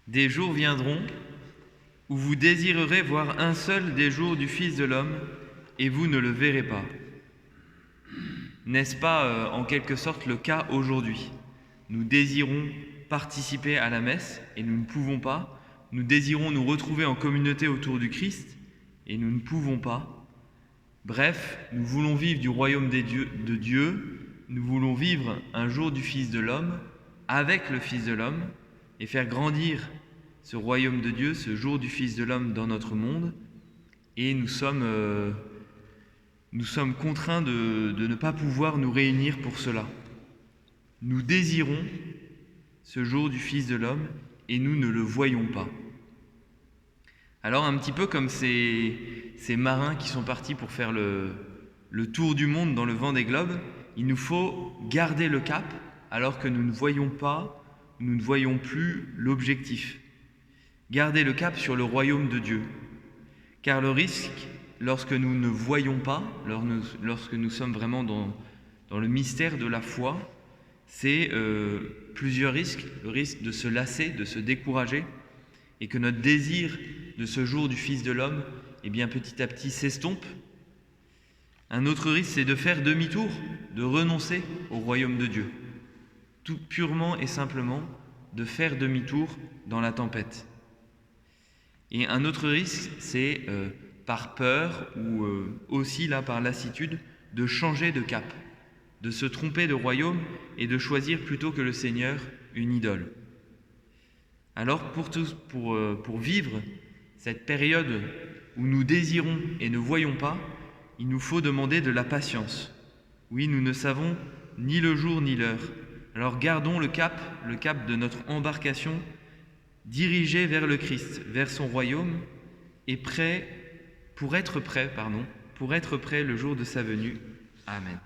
Des jours viendront où vous désirerez voir un seul des jours du Fils de l'homme, et vous ne le verrez pas. N'est-ce pas en quelque sorte le cas aujourd'hui? Nous désirons participer à la messe et nous ne pouvons pas. Nous désirons nous retrouver en communauté autour du Christ et nous ne pouvons pas. Bref, nous voulons vivre du royaume de Dieu, nous voulons vivre un jour du Fils de l'homme avec le Fils de l'homme et faire grandir ce royaume de Dieu, ce jour du Fils de l'homme dans notre monde. Et nous sommes contraints de ne pas pouvoir nous réunir pour cela. Nous désirons ce jour du Fils de l'homme et nous ne le voyons pas. Alors un petit peu comme ces marins qui sont partis pour faire le tour du monde dans le vent des globes, il nous faut garder le cap alors que nous ne voyons pas, nous ne voyons plus l'objectif. Garder le cap sur le royaume de Dieu. Car le risque, lorsque nous ne voyons pas, lorsque nous sommes vraiment dans le mystère de la foi, c'est plusieurs risques. Le risque de se lasser, de se décourager, et que notre désir de ce jour du Fils de l'homme, eh bien petit à petit s'estompe. Un autre risque, c'est de faire demi-tour, de renoncer au royaume de Dieu. Tout purement et simplement de faire demi-tour dans la tempête. Et un autre risque, c'est par peur ou aussi là par lassitude, de changer de cap, de se tromper de royaume et de choisir plutôt que le Seigneur une idole. Alors pour vivre cette période où nous désirons et ne voyons pas, il nous faut demander de la patience. Oui, nous ne savons ni le jour ni l'heure. Alors gardons le cap de notre embarcation, dirigé vers le Christ, vers son royaume, et pour être prêt le jour de sa venue. Amen.